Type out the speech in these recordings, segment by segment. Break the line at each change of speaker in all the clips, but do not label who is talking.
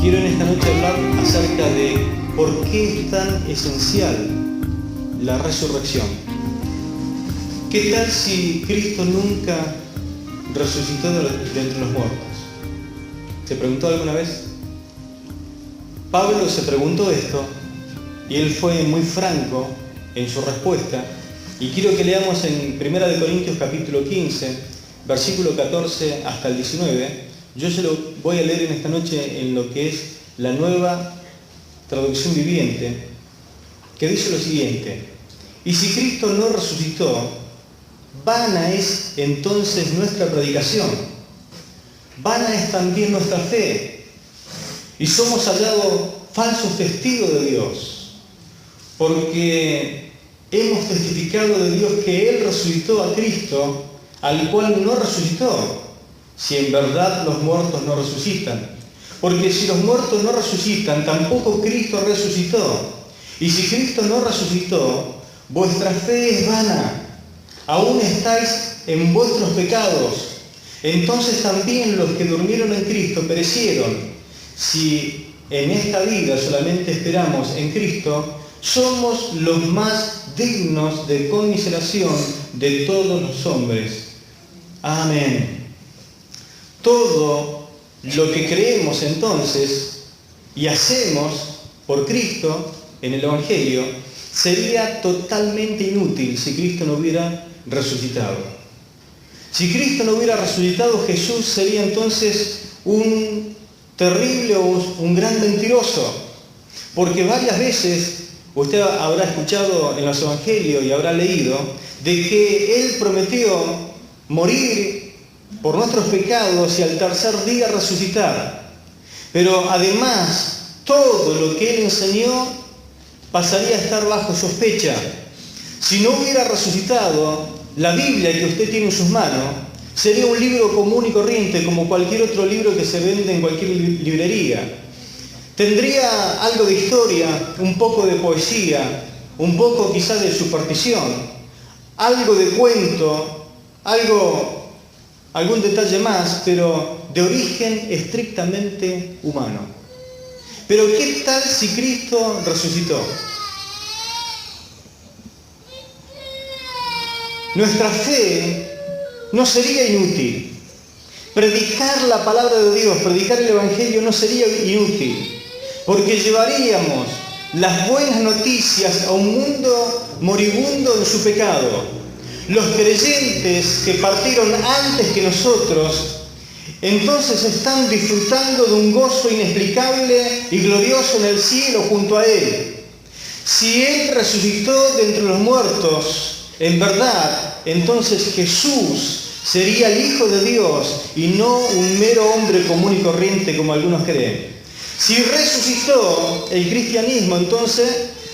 Quiero en esta noche hablar acerca de por qué es tan esencial la resurrección. ¿Qué tal si Cristo nunca resucitó de entre los muertos? ¿Se preguntó alguna vez? Pablo se preguntó esto y él fue muy franco en su respuesta. Y quiero que leamos en 1 Corintios capítulo 15, versículo 14 hasta el 19. Yo se lo voy a leer en esta noche en lo que es la Nueva Traducción Viviente, que dice lo siguiente: y si Cristo no resucitó, vana es entonces nuestra predicación, vana es también nuestra fe, y somos hallados falsos testigos de Dios, porque hemos testificado de Dios que Él resucitó a Cristo, al cual no resucitó, si en verdad los muertos no resucitan. Porque si los muertos no resucitan, tampoco Cristo resucitó. Y si Cristo no resucitó, vuestra fe es vana. Aún estáis en vuestros pecados. Entonces también los que durmieron en Cristo perecieron. Si en esta vida solamente esperamos en Cristo, somos los más dignos de conmiseración de todos los hombres. Amén. Todo lo que creemos entonces y hacemos por Cristo en el Evangelio sería totalmente inútil si Cristo no hubiera resucitado. Si Cristo no hubiera resucitado, Jesús sería entonces un terrible o un gran mentiroso, porque varias veces usted habrá escuchado en los Evangelios y habrá leído de que Él prometió morir por nuestros pecados y al tercer día resucitar. Pero además, todo lo que Él enseñó pasaría a estar bajo sospecha. Si no hubiera resucitado, la Biblia que usted tiene en sus manos sería un libro común y corriente, como cualquier otro libro que se vende en cualquier librería. Tendría algo de historia, un poco de poesía, un poco quizás de superstición, algo de cuento, algún detalle más, pero de origen estrictamente humano. Pero ¿qué tal si Cristo resucitó? Nuestra fe no sería inútil. Predicar la palabra de Dios, predicar el Evangelio no sería inútil, porque llevaríamos las buenas noticias a un mundo moribundo en su pecado. Los creyentes que partieron antes que nosotros, entonces están disfrutando de un gozo inexplicable y glorioso en el cielo junto a Él. Si Él resucitó de entre los muertos, en verdad, entonces Jesús sería el Hijo de Dios y no un mero hombre común y corriente como algunos creen. Si resucitó, el cristianismo entonces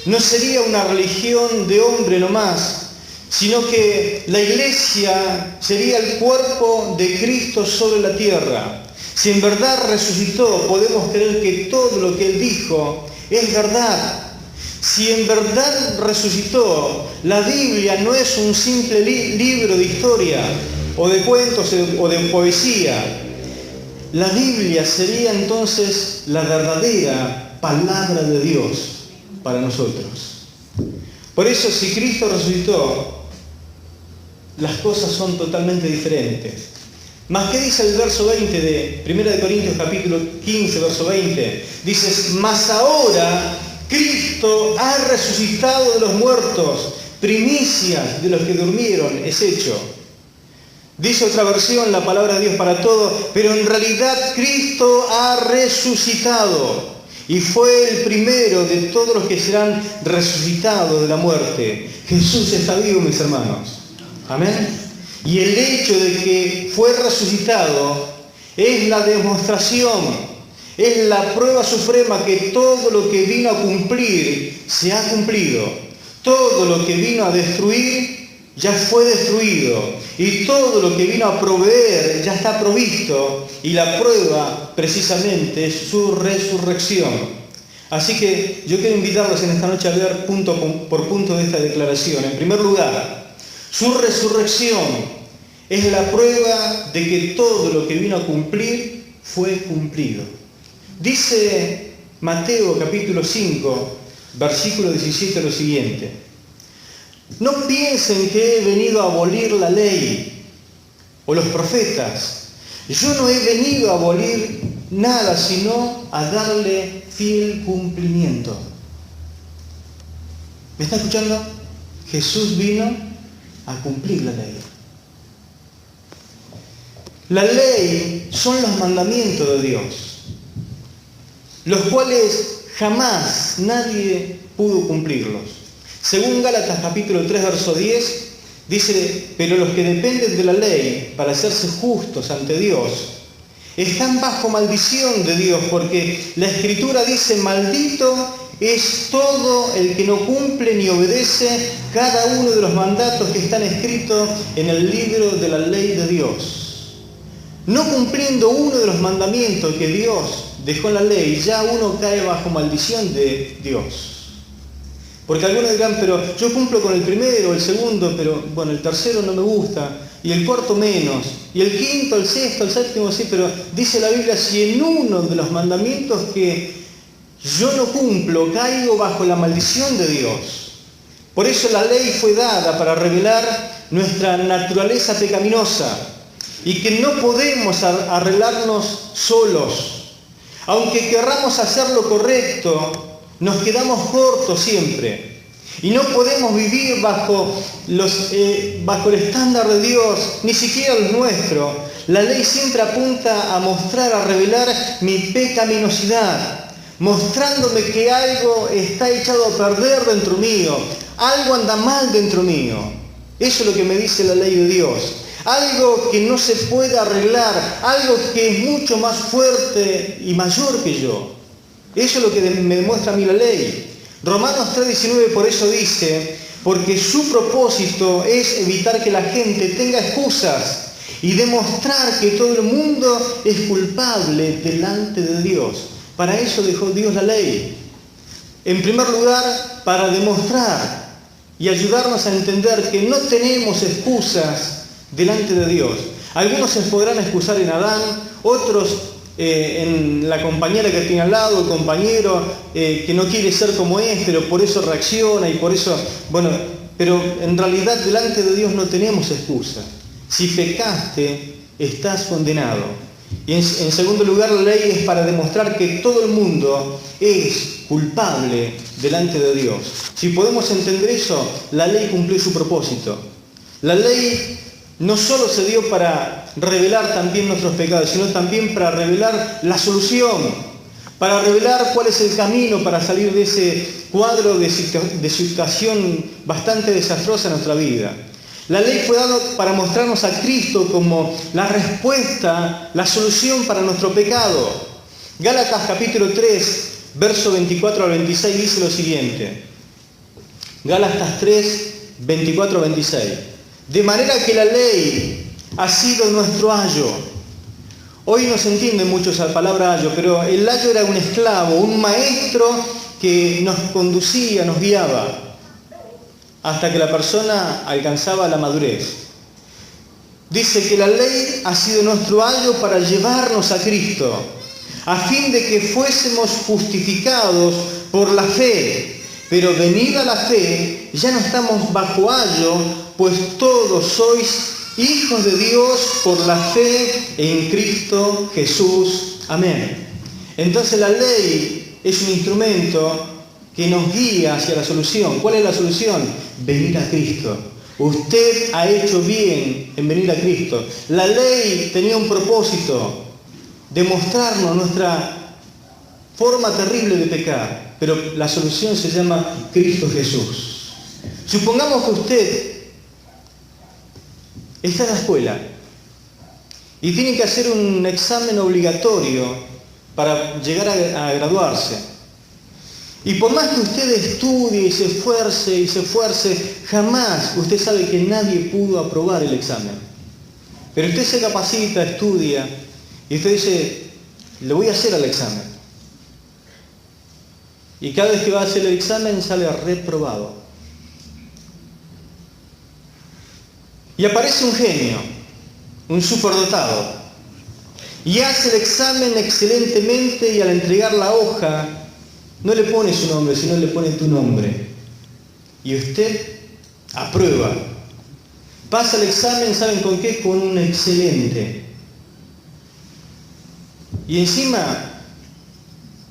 no sería una religión de hombre nomás, sino que la iglesia sería el cuerpo de Cristo sobre la tierra. Si en verdad resucitó, podemos creer que todo lo que Él dijo es verdad. Si en verdad resucitó, la Biblia no es un simple libro de historia, o de cuentos, o de poesía. La Biblia sería entonces la verdadera palabra de Dios para nosotros. Por eso, si Cristo resucitó, las cosas son totalmente diferentes. Mas, ¿qué dice el verso 20 de 1 Corintios capítulo 15, verso 20? Dice: mas ahora Cristo ha resucitado de los muertos, primicias de los que durmieron es hecho. Dice otra versión, la palabra de Dios para todo, pero en realidad Cristo ha resucitado y fue el primero de todos los que serán resucitados de la muerte. Jesús está vivo, mis hermanos. Amén. Y el hecho de que fue resucitado es la demostración, es la prueba suprema que todo lo que vino a cumplir se ha cumplido. Todo lo que vino a destruir ya fue destruido. Y todo lo que vino a proveer ya está provisto. Y la prueba precisamente es su resurrección. Así que yo quiero invitarlos en esta noche a ver punto por punto de esta declaración. En primer lugar, su resurrección es la prueba de que todo lo que vino a cumplir fue cumplido. Dice Mateo capítulo 5, versículo 17 lo siguiente: no piensen que he venido a abolir la ley o los profetas. Yo no he venido a abolir nada, sino a darle fiel cumplimiento. ¿Me está escuchando? Jesús vino a cumplir la ley. La ley son los mandamientos de Dios, los cuales jamás nadie pudo cumplirlos. Según Gálatas capítulo 3, verso 10, dice: pero los que dependen de la ley para hacerse justos ante Dios están bajo maldición de Dios, porque la Escritura dice: maldito es todo el que no cumple ni obedece cada uno de los mandatos que están escritos en el libro de la ley de Dios. No cumpliendo uno de los mandamientos que Dios dejó en la ley, ya uno cae bajo maldición de Dios. Porque algunos dirán: pero yo cumplo con el primero, el segundo, pero bueno, el tercero no me gusta, y el cuarto menos, y el quinto, el sexto, el séptimo sí, pero dice la Biblia: si en uno de los mandamientos que yo no cumplo, caigo bajo la maldición de Dios. Por eso la ley fue dada para revelar nuestra naturaleza pecaminosa y que no podemos arreglarnos solos. Aunque querramos hacer lo correcto, nos quedamos cortos siempre. Y no podemos vivir bajo el estándar de Dios, ni siquiera el nuestro. La ley siempre apunta a mostrar, a revelar mi pecaminosidad, mostrándome que algo está echado a perder dentro mío, algo anda mal dentro mío. Eso es lo que me dice la ley de Dios. Algo que no se puede arreglar, algo que es mucho más fuerte y mayor que yo. Eso es lo que me demuestra a mí la ley. Romanos 3:19 por eso dice: porque su propósito es evitar que la gente tenga excusas y demostrar que todo el mundo es culpable delante de Dios. Para eso dejó Dios la ley. En primer lugar, para demostrar y ayudarnos a entender que no tenemos excusas delante de Dios. Algunos se podrán excusar en Adán, otros en la compañera que tiene al lado, el compañero que no quiere ser como es, pero por eso reacciona y por eso, pero en realidad delante de Dios no tenemos excusa. Si pecaste, estás condenado. Y en segundo lugar, la ley es para demostrar que todo el mundo es culpable delante de Dios. Si podemos entender eso, la ley cumplió su propósito. La ley no solo se dio para revelar también nuestros pecados, sino también para revelar la solución, para revelar cuál es el camino para salir de ese cuadro de situación bastante desastrosa en nuestra vida. La ley fue dada para mostrarnos a Cristo como la respuesta, la solución para nuestro pecado. Gálatas capítulo 3, verso 24 al 26 dice lo siguiente. Gálatas 3, 24 al 26. De manera que la ley ha sido nuestro ayo. Hoy no se entiende mucho esa palabra ayo, pero el ayo era un esclavo, un maestro que nos conducía, nos guiaba, hasta que la persona alcanzaba la madurez. Dice que la ley ha sido nuestro ayo para llevarnos a Cristo, a fin de que fuésemos justificados por la fe. Pero venida la fe, ya no estamos bajo ayo, pues todos sois hijos de Dios por la fe en Cristo Jesús. Amén. Entonces la ley es un instrumento que nos guía hacia la solución. ¿Cuál es la solución? Venir a Cristo. Usted ha hecho bien en venir a Cristo. La ley tenía un propósito, demostrarnos nuestra forma terrible de pecar, pero la solución se llama Cristo Jesús. Supongamos que usted está en la escuela y tiene que hacer un examen obligatorio para llegar a graduarse. Y por más que usted estudie y se esfuerce, jamás usted sabe que nadie pudo aprobar el examen. Pero usted se capacita, estudia, y usted dice: le voy a hacer el examen. Y cada vez que va a hacer el examen sale reprobado. Y aparece un genio, un superdotado, y hace el examen excelentemente y al entregar la hoja no le pone su nombre, sino le pone tu nombre. Y usted aprueba. Pasa el examen, ¿saben con qué? Con un excelente. Y encima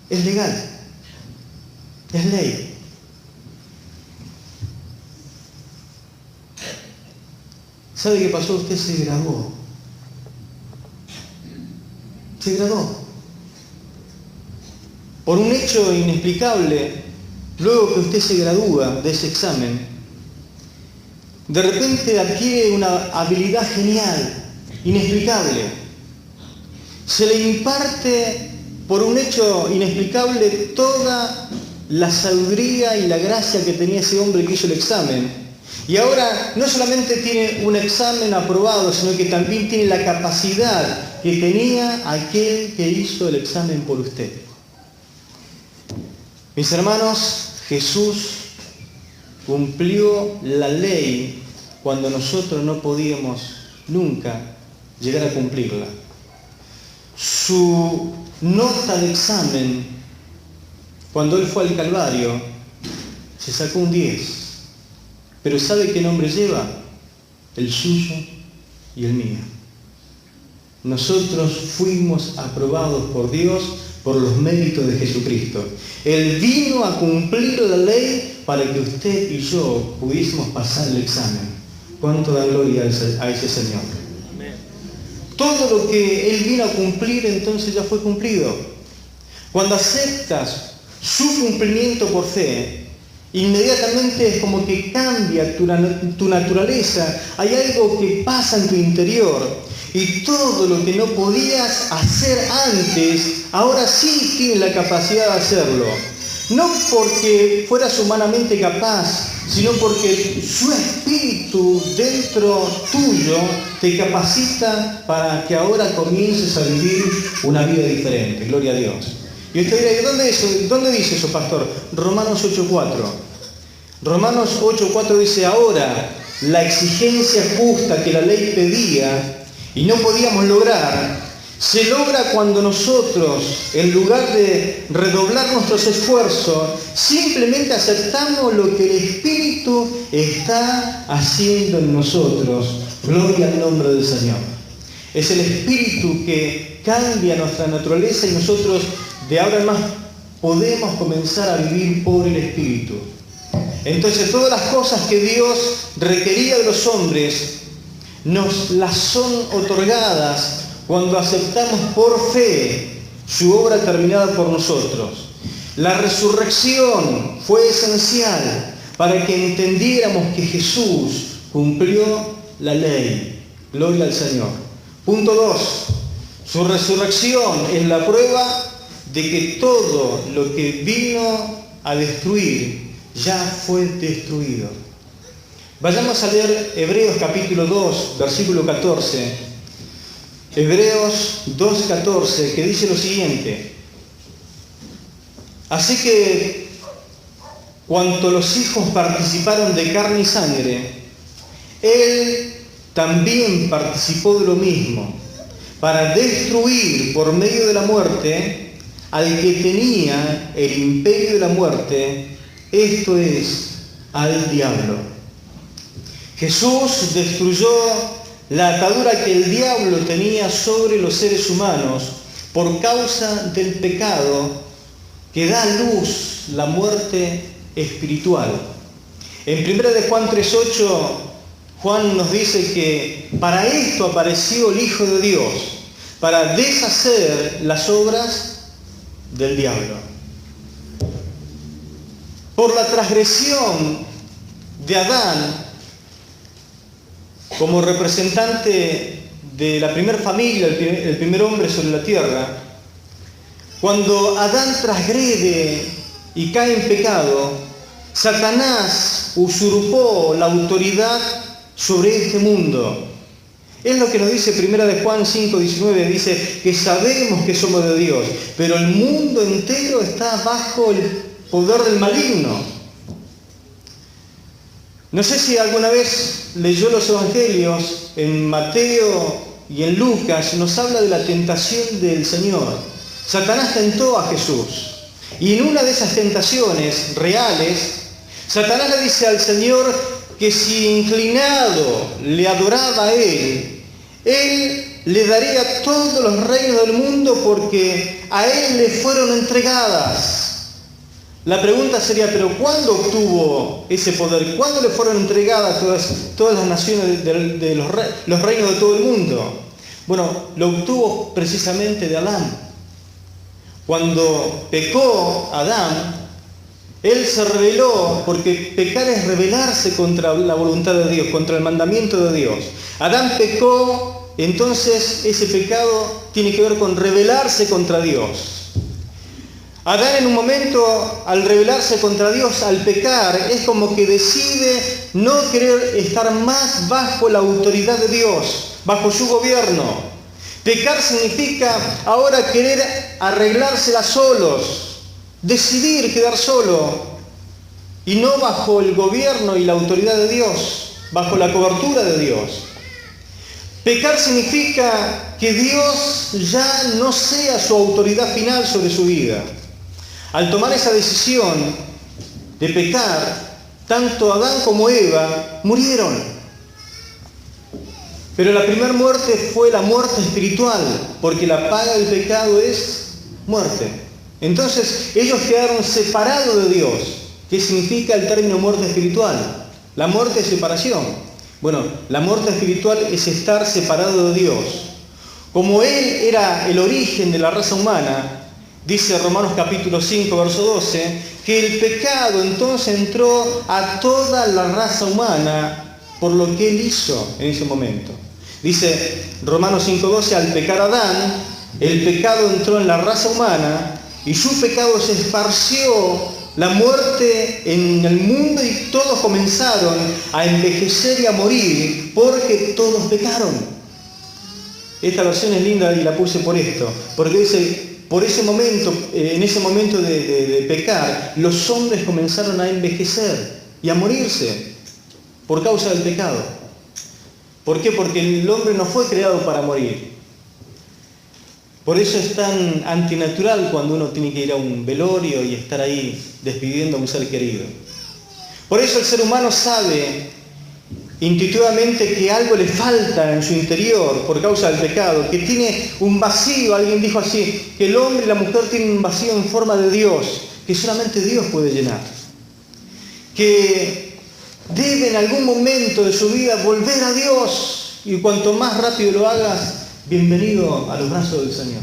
es legal, es ley. ¿Sabe qué pasó? Usted se graduó. Se graduó. Por un hecho inexplicable, luego que usted se gradúa de ese examen, de repente adquiere una habilidad genial, inexplicable. Se le imparte por un hecho inexplicable toda la sabiduría y la gracia que tenía ese hombre que hizo el examen. Y ahora no solamente tiene un examen aprobado, sino que también tiene la capacidad que tenía aquel que hizo el examen por usted. Mis hermanos, Jesús cumplió la ley cuando nosotros no podíamos nunca llegar a cumplirla. Su nota de examen, cuando él fue al Calvario, se sacó un 10. Pero ¿sabe qué nombre lleva? El suyo y el mío. Nosotros fuimos aprobados por Dios por los méritos de Jesucristo. Él vino a cumplir la ley para que usted y yo pudiésemos pasar el examen. ¿Cuánto da gloria a ese Señor? Amén. Todo lo que Él vino a cumplir entonces ya fue cumplido. Cuando aceptas su cumplimiento por fe, inmediatamente es como que cambia tu naturaleza. Hay algo que pasa en tu interior. Y todo lo que no podías hacer antes, ahora sí tienes la capacidad de hacerlo. No porque fueras humanamente capaz, sino porque su espíritu dentro tuyo te capacita para que ahora comiences a vivir una vida diferente. Gloria a Dios. Y usted dirá, ¿dónde dice eso, pastor? Romanos 8:4. Romanos 8:4 dice, ahora la exigencia justa que la ley pedía y no podíamos lograr, se logra cuando nosotros, en lugar de redoblar nuestros esfuerzos, simplemente aceptamos lo que el Espíritu está haciendo en nosotros. Gloria al nombre del Señor. Es el Espíritu que cambia nuestra naturaleza y nosotros de ahora en más podemos comenzar a vivir por el Espíritu. Entonces todas las cosas que Dios requería de los hombres nos las son otorgadas cuando aceptamos por fe su obra terminada por nosotros. La resurrección fue esencial para que entendiéramos que Jesús cumplió la ley. Gloria al Señor. Punto 2. Su resurrección es la prueba de que todo lo que vino a destruir ya fue destruido. Vayamos a leer Hebreos capítulo 2, versículo 14. Hebreos 2:14, que dice lo siguiente. Así que, cuanto los hijos participaron de carne y sangre, Él también participó de lo mismo, para destruir por medio de la muerte al que tenía el imperio de la muerte, esto es, al diablo. Jesús destruyó la atadura que el diablo tenía sobre los seres humanos por causa del pecado que da a luz la muerte espiritual. En 1 de Juan 3:8, Juan nos dice que para esto apareció el Hijo de Dios, para deshacer las obras del diablo. Por la transgresión de Adán, como representante de la primera familia, el primer hombre sobre la tierra, cuando Adán transgrede y cae en pecado, Satanás usurpó la autoridad sobre este mundo. Es lo que nos dice 1 de Juan 5:19, dice que sabemos que somos de Dios, pero el mundo entero está bajo el poder del maligno. No sé si alguna vez leyó los evangelios en Mateo y en Lucas nos habla de la tentación del Señor. Satanás tentó a Jesús. Y en una de esas tentaciones reales, Satanás le dice al Señor que si inclinado le adoraba a Él le daría todos los reinos del mundo porque a Él le fueron entregadas. La pregunta sería, ¿pero cuándo obtuvo ese poder? ¿Cuándo le fueron entregadas todas las naciones de los reinos de todo el mundo? Bueno, lo obtuvo precisamente de Adán. Cuando pecó Adán, él se rebeló, porque pecar es rebelarse contra la voluntad de Dios, contra el mandamiento de Dios. Adán pecó, entonces ese pecado tiene que ver con rebelarse contra Dios. Adán en un momento, al rebelarse contra Dios, al pecar, es como que decide no querer estar más bajo la autoridad de Dios, bajo su gobierno. Pecar significa ahora querer arreglársela solos, decidir quedar solo, y no bajo el gobierno y la autoridad de Dios, bajo la cobertura de Dios. Pecar significa que Dios ya no sea su autoridad final sobre su vida. Al tomar esa decisión de pecar, tanto Adán como Eva murieron. Pero la primera muerte fue la muerte espiritual, porque la paga del pecado es muerte. Entonces ellos quedaron separados de Dios. ¿Qué significa el término muerte espiritual? La muerte es separación. Bueno, la muerte espiritual es estar separado de Dios. Como Él era el origen de la raza humana, dice Romanos capítulo 5, verso 12, que el pecado entonces entró a toda la raza humana por lo que Él hizo en ese momento. Dice Romanos 5, 12, al pecar Adán, el pecado entró en la raza humana y su pecado se esparció la muerte en el mundo y todos comenzaron a envejecer y a morir porque todos pecaron. Esta versión es linda y la puse por esto, porque dice, por ese momento, en ese momento de pecar, los hombres comenzaron a envejecer y a morirse por causa del pecado. ¿Por qué? Porque el hombre no fue creado para morir. Por eso es tan antinatural cuando uno tiene que ir a un velorio y estar ahí despidiendo a un ser querido. Por eso el ser humano sabe intuitivamente que algo le falta en su interior por causa del pecado, que tiene un vacío. Alguien dijo así, que el hombre y la mujer tienen un vacío en forma de Dios, que solamente Dios puede llenar. Que debe en algún momento de su vida volver a Dios, y cuanto más rápido lo hagas, bienvenido a los brazos del Señor.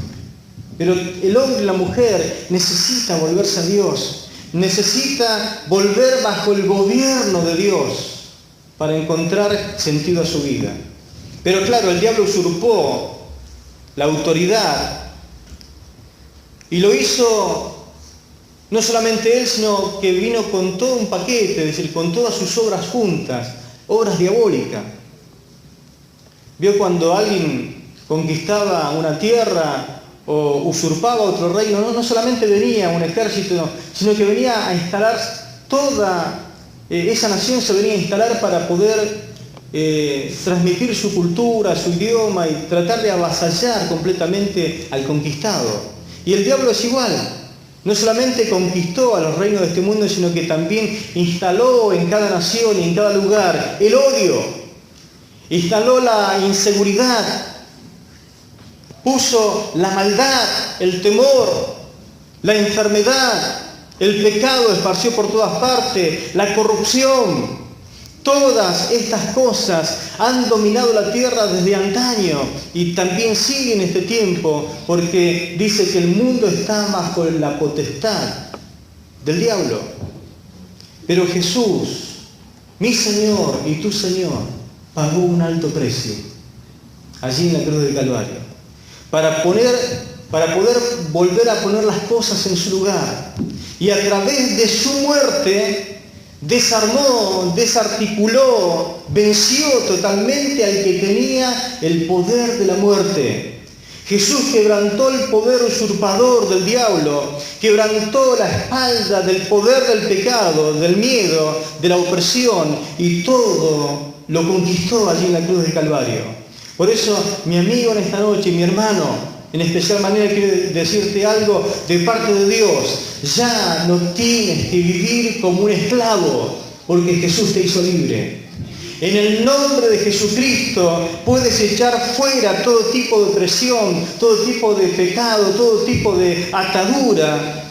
Pero el hombre y la mujer necesita volverse a Dios, necesita volver bajo el gobierno de Dios para encontrar sentido a su vida. Pero claro, el diablo usurpó la autoridad y lo hizo no solamente él, sino que vino con todo un paquete, es decir, con todas sus obras juntas, obras diabólicas. Vio cuando alguien conquistaba una tierra o usurpaba otro reino, no solamente venía un ejército, sino que venía a instalar toda esa nación, se venía a instalar para poder transmitir su cultura, su idioma y tratar de avasallar completamente al conquistado. Y el diablo es igual. No solamente conquistó a los reinos de este mundo, sino que también instaló en cada nación y en cada lugar el odio, instaló la inseguridad, puso la maldad, el temor, la enfermedad, el pecado esparció por todas partes, la corrupción. Todas estas cosas han dominado la tierra desde antaño y también siguen este tiempo, porque dice que el mundo está bajo la potestad del diablo. Pero Jesús, mi Señor y tu Señor, pagó un alto precio allí en la cruz del Calvario para poder volver a poner las cosas en su lugar. Y a través de su muerte desarmó, desarticuló, venció totalmente al que tenía el poder de la muerte. Jesús quebrantó el poder usurpador del diablo, quebrantó la espalda del poder del pecado, del miedo, de la opresión, y todo lo conquistó allí en la cruz del Calvario. Por eso, mi amigo en esta noche, mi hermano, en especial manera quiero decirte algo de parte de Dios. Ya no tienes que vivir como un esclavo, porque Jesús te hizo libre. En el nombre de Jesucristo puedes echar fuera todo tipo de opresión, todo tipo de pecado, todo tipo de atadura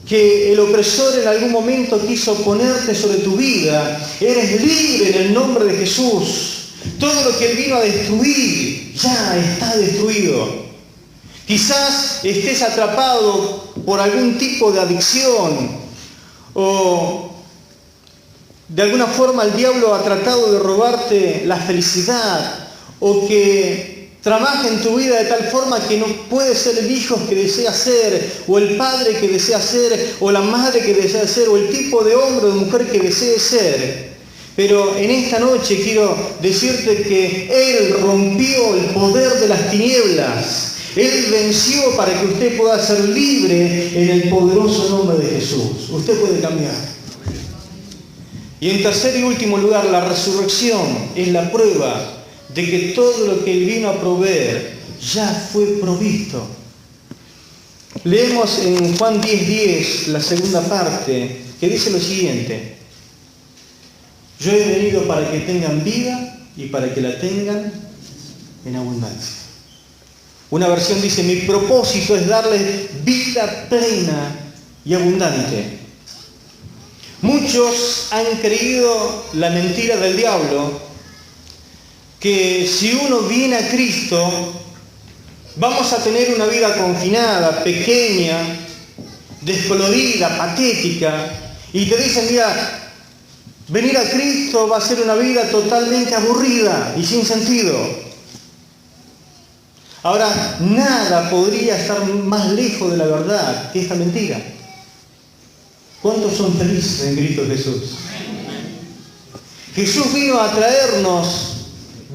que el opresor en algún momento quiso ponerte sobre tu vida. Eres libre en el nombre de Jesús. Todo lo que Él vino a destruir ya está destruido. Quizás estés atrapado por algún tipo de adicción o de alguna forma el diablo ha tratado de robarte la felicidad o que trabaja en tu vida de tal forma que no puedes ser el hijo que deseas ser o el padre que deseas ser o la madre que deseas ser o el tipo de hombre o de mujer que desees ser. Pero en esta noche quiero decirte que Él rompió el poder de las tinieblas. Él venció para que usted pueda ser libre en el poderoso nombre de Jesús. Usted puede cambiar. Y en tercer y último lugar, la resurrección es la prueba de que todo lo que Él vino a proveer ya fue provisto. Leemos en Juan 10:10, la segunda parte, que dice lo siguiente: yo he venido para que tengan vida y para que la tengan en abundancia. Una versión dice: mi propósito es darles vida plena y abundante. Muchos han creído la mentira del diablo, que si uno viene a Cristo, vamos a tener una vida confinada, pequeña, descolorida, patética, y te dicen: mira, venir a Cristo va a ser una vida totalmente aburrida y sin sentido. Ahora, nada podría estar más lejos de la verdad que esta mentira. ¿Cuántos son felices en Cristo Jesús? Jesús vino a traernos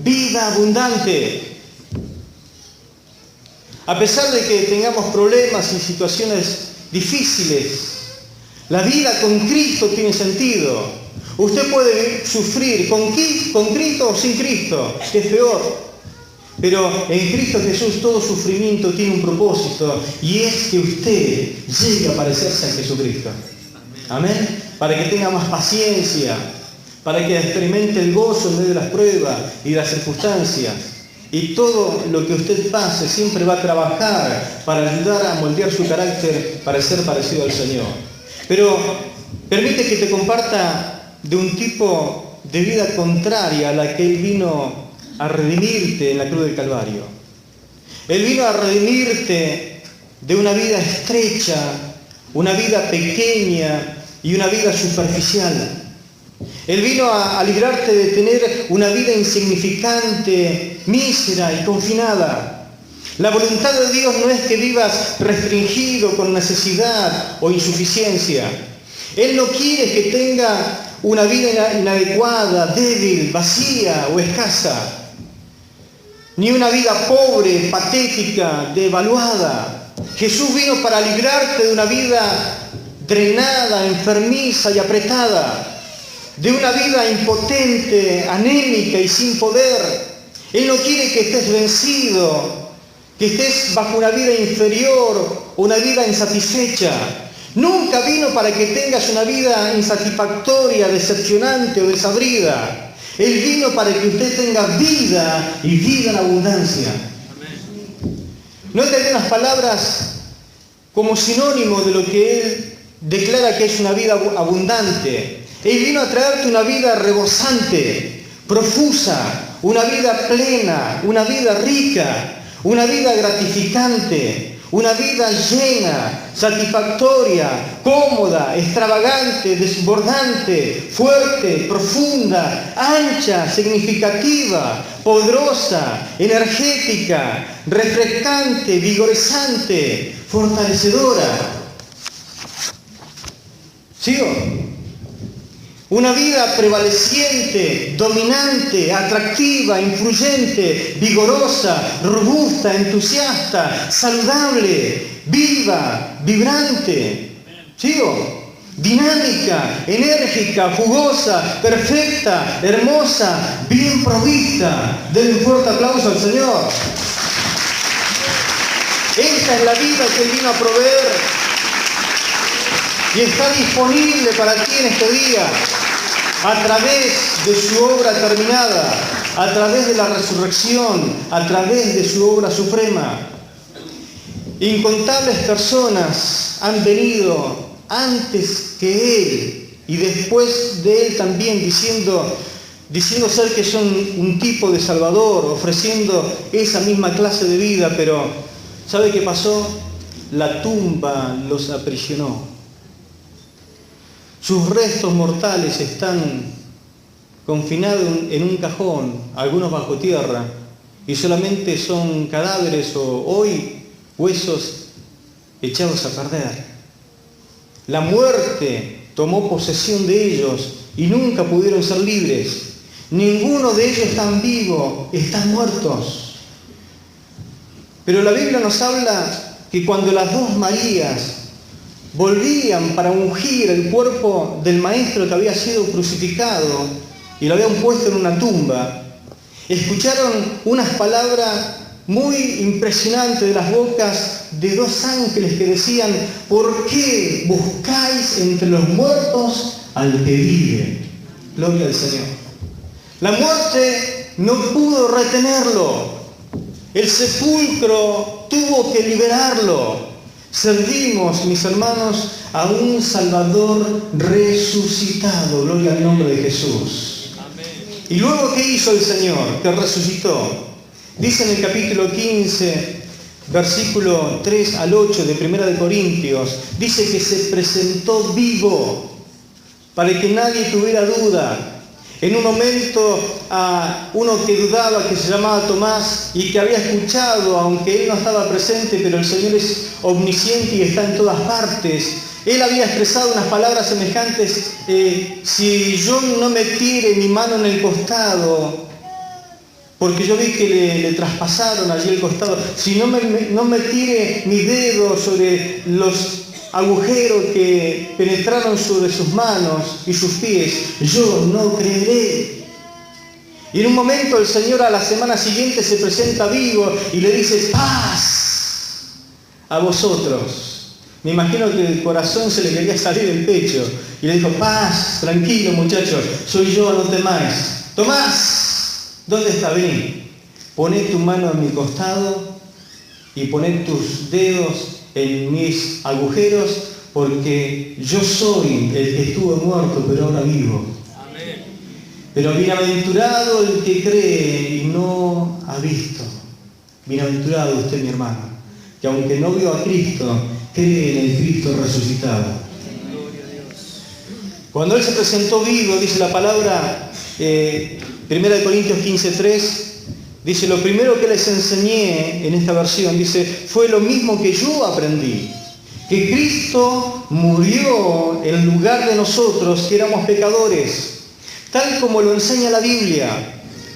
vida abundante. A pesar de que tengamos problemas y situaciones difíciles, la vida con Cristo tiene sentido. Usted puede sufrir con Cristo o sin Cristo, que es peor. Pero en Cristo Jesús todo sufrimiento tiene un propósito, y es que usted llegue a parecerse a Jesucristo. Amén. Para que tenga más paciencia, para que experimente el gozo en medio de las pruebas y de las circunstancias. Y todo lo que usted pase siempre va a trabajar para ayudar a moldear su carácter para ser parecido al Señor. Pero permite que te comparta de un tipo de vida contraria a la que Él vino a redimirte en la cruz del Calvario. Él vino a redimirte de una vida estrecha, una vida pequeña y una vida superficial. Él vino a librarte de tener una vida insignificante, mísera y confinada. La voluntad de Dios no es que vivas restringido con necesidad o insuficiencia. Él no quiere que tenga una vida inadecuada, débil, vacía o escasa. Ni una vida pobre, patética, devaluada. Jesús vino para librarte de una vida drenada, enfermiza y apretada, de una vida impotente, anémica y sin poder. Él no quiere que estés vencido, que estés bajo una vida inferior, una vida insatisfecha. Nunca vino para que tengas una vida insatisfactoria, decepcionante o desabrida. Él vino para que usted tenga vida y vida en abundancia. Note algunas palabras como sinónimo de lo que Él declara que es una vida abundante. Él vino a traerte una vida rebosante, profusa, una vida plena, una vida rica, una vida gratificante, una vida llena, satisfactoria, cómoda, extravagante, desbordante, fuerte, profunda, ancha, significativa, poderosa, energética, refrescante, vigorizante, fortalecedora. ¿Sigo? Una vida prevaleciente, dominante, atractiva, influyente, vigorosa, robusta, entusiasta, saludable, viva, vibrante. ¿Sigo? dinámica, enérgica, jugosa, perfecta, hermosa, bien provista. Denle un fuerte aplauso al Señor. Esta es la vida que Él vino a proveer y está disponible para ti en este día a través de su obra terminada, a través de la resurrección, a través de su obra suprema. Incontables personas han venido antes que Él y después de Él también diciendo ser que son un tipo de Salvador, ofreciendo esa misma clase de vida, pero ¿sabe qué pasó? La tumba los aprisionó. Sus restos mortales están confinados en un cajón, algunos bajo tierra, y solamente son cadáveres o hoy huesos echados a perder. La muerte tomó posesión de ellos y nunca pudieron ser libres. Ninguno de ellos están vivos, están muertos. Pero la Biblia nos habla que cuando las dos Marías volvían para ungir el cuerpo del Maestro que había sido crucificado y lo habían puesto en una tumba, escucharon unas palabras muy impresionantes de las bocas de dos ángeles que decían: ¿por qué buscáis entre los muertos al que vive? Gloria al Señor. La muerte no pudo retenerlo. El sepulcro tuvo que liberarlo. Servimos, mis hermanos, a un Salvador resucitado. Gloria al nombre de Jesús. Amén. ¿Y luego qué hizo el Señor? Que resucitó. Dice en el capítulo 15, versículo 3 al 8 de 1 de Corintios, dice que se presentó vivo para que nadie tuviera duda. En un momento a uno que dudaba, que se llamaba Tomás y que había escuchado, aunque él no estaba presente, pero el Señor es omnisciente y está en todas partes. Él había expresado unas palabras semejantes: si yo no metiere mi mano en el costado, porque yo vi que le traspasaron allí el costado, si no me tire mi dedo sobre los agujeros que penetraron sobre sus manos y sus pies, yo no creeré. Y en un momento el Señor a la semana siguiente se presenta vivo y le dice: paz a vosotros. Me imagino que el corazón se le quería salir del pecho y le dijo: paz, tranquilo muchachos, soy yo, no temáis. Tomás, ¿dónde está? Vení, poné tu mano en mi costado y poné tus dedos en mis agujeros, porque yo soy el que estuvo muerto pero ahora vivo. Amén. Pero bienaventurado el que cree y no ha visto. Bienaventurado usted, mi hermano, que aunque no vio a Cristo, cree en el Cristo resucitado. Gloria a Dios. Cuando Él se presentó vivo, dice la palabra, 1 Corintios 15:3, dice: lo primero que les enseñé en esta versión, dice, fue lo mismo que yo aprendí, que Cristo murió en lugar de nosotros, que éramos pecadores, tal como lo enseña la Biblia.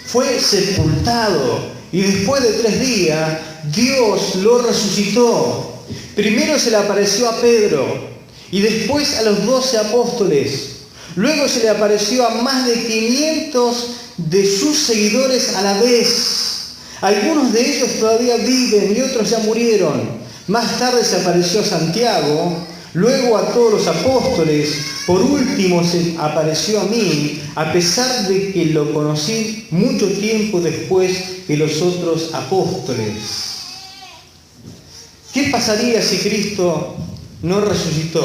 Fue sepultado y después de 3 días Dios lo resucitó. Primero se le apareció a Pedro y después a los 12 apóstoles. Luego se le apareció a más de 500 de sus seguidores a la vez. Algunos de ellos todavía viven y otros ya murieron. Más tarde se apareció a Santiago, luego a todos los apóstoles. Por último se apareció a mí, a pesar de que lo conocí mucho tiempo después que los otros apóstoles. ¿Qué pasaría si Cristo no resucitó?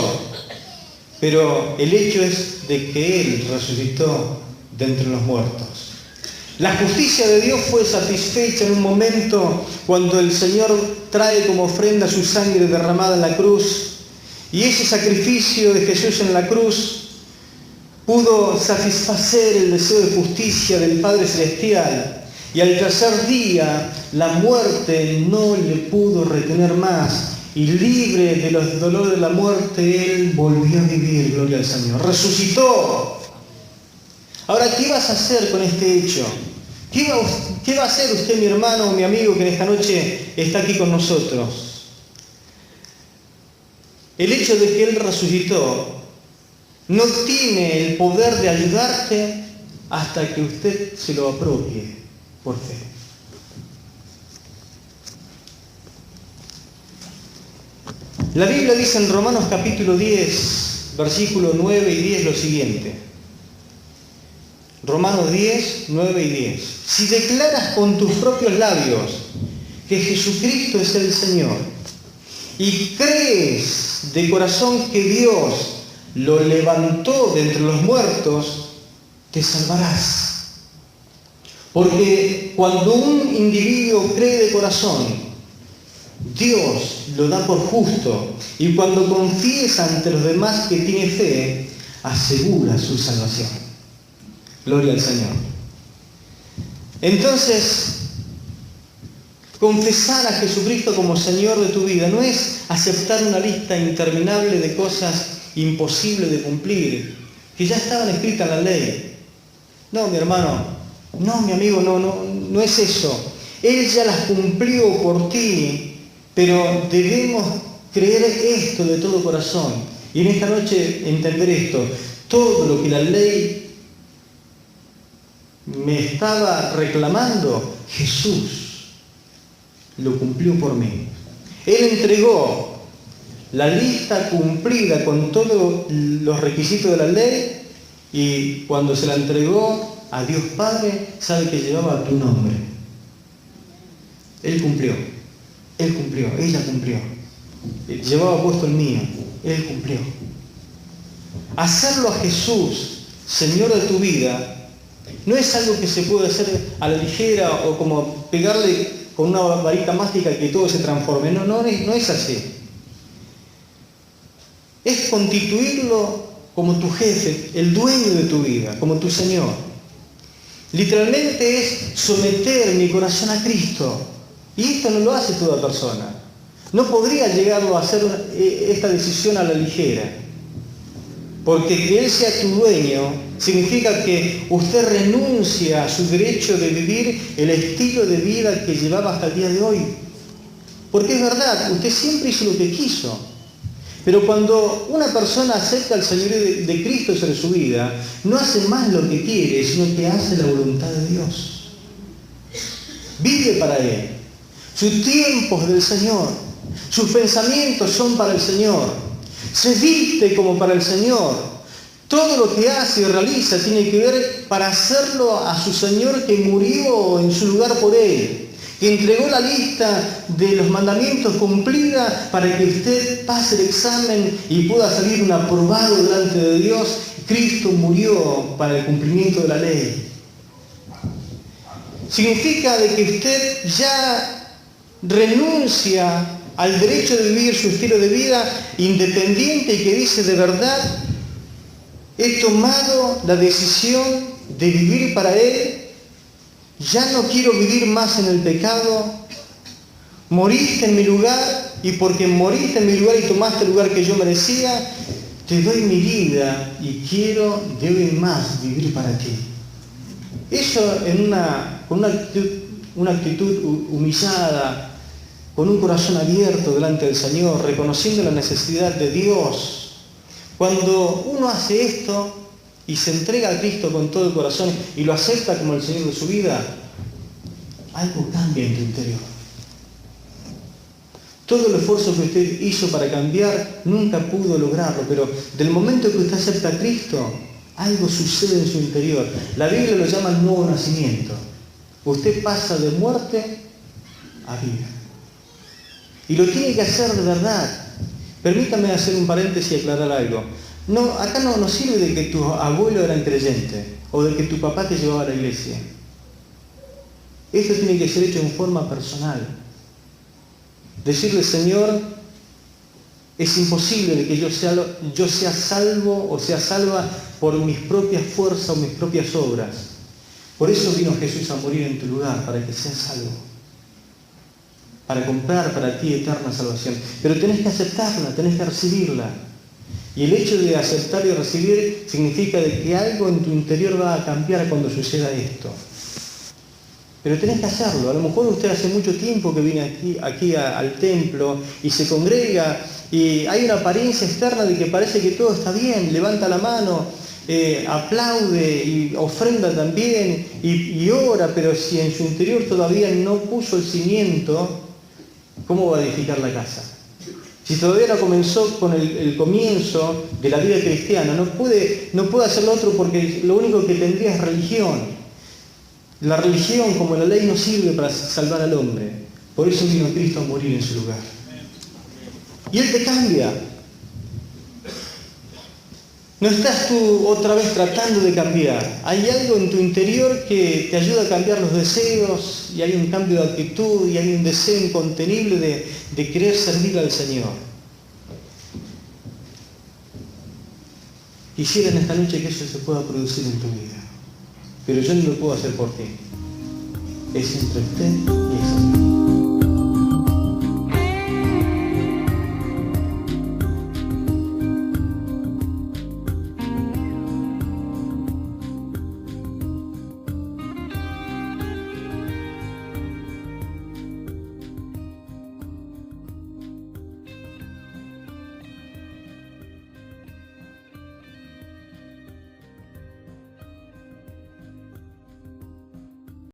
Pero el hecho es de que Él resucitó de entre los muertos. La justicia de Dios fue satisfecha en un momento cuando el Señor trae como ofrenda su sangre derramada en la cruz, y ese sacrificio de Jesús en la cruz pudo satisfacer el deseo de justicia del Padre Celestial, y al tercer día la muerte no le pudo retener más, y libre de los dolores de la muerte, Él volvió a vivir. Gloria al Señor. Resucitó. Ahora, ¿qué vas a hacer con este hecho? ¿Qué va a hacer usted, mi hermano o mi amigo, que en esta noche está aquí con nosotros? El hecho de que Él resucitó no tiene el poder de ayudarte hasta que usted se lo apropie por fe. La Biblia dice en Romanos capítulo 10, versículos 9 y 10 lo siguiente. Romanos 10, 9 y 10. Si declaras con tus propios labios que Jesucristo es el Señor y crees de corazón que Dios lo levantó de entre los muertos, te salvarás. Porque cuando un individuo cree de corazón, Dios lo da por justo, y cuando confiesa ante los demás que tiene fe, asegura su salvación. Gloria al Señor. Entonces, confesar a Jesucristo como Señor de tu vida no es aceptar una lista interminable de cosas imposibles de cumplir, que ya estaban escritas en la ley. No, mi hermano, no, mi amigo, no es eso. Él ya las cumplió por ti. Pero debemos creer esto de todo corazón. Y en esta noche entender esto. Todo lo que la ley me estaba reclamando, Jesús lo cumplió por mí. Él entregó la lista cumplida con todos los requisitos de la ley, y cuando se la entregó a Dios Padre, sabe que llevaba tu nombre. Él cumplió. Él cumplió, ella cumplió. Llevaba puesto el mío, Él cumplió. Hacerlo a Jesús, Señor de tu vida, no es algo que se puede hacer a la ligera o como pegarle con una varita mágica que todo se transforme. No es así. Es constituirlo como tu jefe, el dueño de tu vida, como tu Señor. Literalmente es someter mi corazón a Cristo. Y esto no lo hace toda persona. No podría llegarlo a hacer esta decisión a la ligera. Porque que Él sea tu dueño significa que usted renuncia a su derecho de vivir el estilo de vida que llevaba hasta el día de hoy. Porque es verdad, usted siempre hizo lo que quiso. Pero cuando una persona acepta el señorío de Cristo sobre su vida, no hace más lo que quiere, sino que hace la voluntad de Dios. Vive para Él. Sus tiempos del Señor, sus pensamientos son para el Señor, se viste como para el Señor, todo lo que hace y realiza tiene que ver para hacerlo a su Señor que murió en su lugar por Él, que entregó la lista de los mandamientos cumplida para que usted pase el examen y pueda salir un aprobado delante de Dios. Cristo murió para el cumplimiento de la ley. Significa de que usted ya renuncia al derecho de vivir su estilo de vida independiente y que dice de verdad, he tomado la decisión de vivir para Él, ya no quiero vivir más en el pecado, moriste en mi lugar y porque moriste en mi lugar y tomaste el lugar que yo merecía, te doy mi vida y quiero de hoy en más vivir para ti. Eso con una actitud humillada, con un corazón abierto delante del Señor, reconociendo la necesidad de Dios. Cuando uno hace esto y se entrega a Cristo con todo el corazón y lo acepta como el Señor de su vida, algo cambia en tu interior. Todo el esfuerzo que usted hizo para cambiar nunca pudo lograrlo, pero del momento que usted acepta a Cristo, algo sucede en su interior. La Biblia lo llama el nuevo nacimiento. Usted pasa de muerte a vida. Y lo tiene que hacer de verdad. Permítame hacer un paréntesis y aclarar algo. Acá no sirve de que tus abuelos eran creyentes o de que tu papá te llevaba a la iglesia. Esto tiene que ser hecho en forma personal. Decirle, Señor, es imposible de que yo sea salvo o sea salva por mis propias fuerzas o mis propias obras. Por eso vino Jesús a morir en tu lugar, para que seas salvo. Para comprar para ti eterna salvación. Pero tenés que aceptarla, tenés que recibirla. Y el hecho de aceptar y recibir significa de que algo en tu interior va a cambiar cuando suceda esto. Pero tenés que hacerlo. A lo mejor usted hace mucho tiempo que viene aquí al templo y se congrega y hay una apariencia externa de que parece que todo está bien, levanta la mano, aplaude y ofrenda también y ora, pero si en su interior todavía no puso el cimiento, ¿cómo va a edificar la casa? Si todavía no comenzó con el comienzo de la vida cristiana, no puede hacer lo otro porque lo único que tendría es religión. La religión, como la ley, no sirve para salvar al hombre. Por eso vino Cristo a morir en su lugar. Y Él te cambia. No estás tú otra vez tratando de cambiar. Hay algo en tu interior que te ayuda a cambiar los deseos, y hay un cambio de actitud, y hay un deseo incontenible de querer servir al Señor. Quisiera en esta noche que eso se pueda producir en tu vida. Pero yo no lo puedo hacer por ti. Es entre usted y el Señor.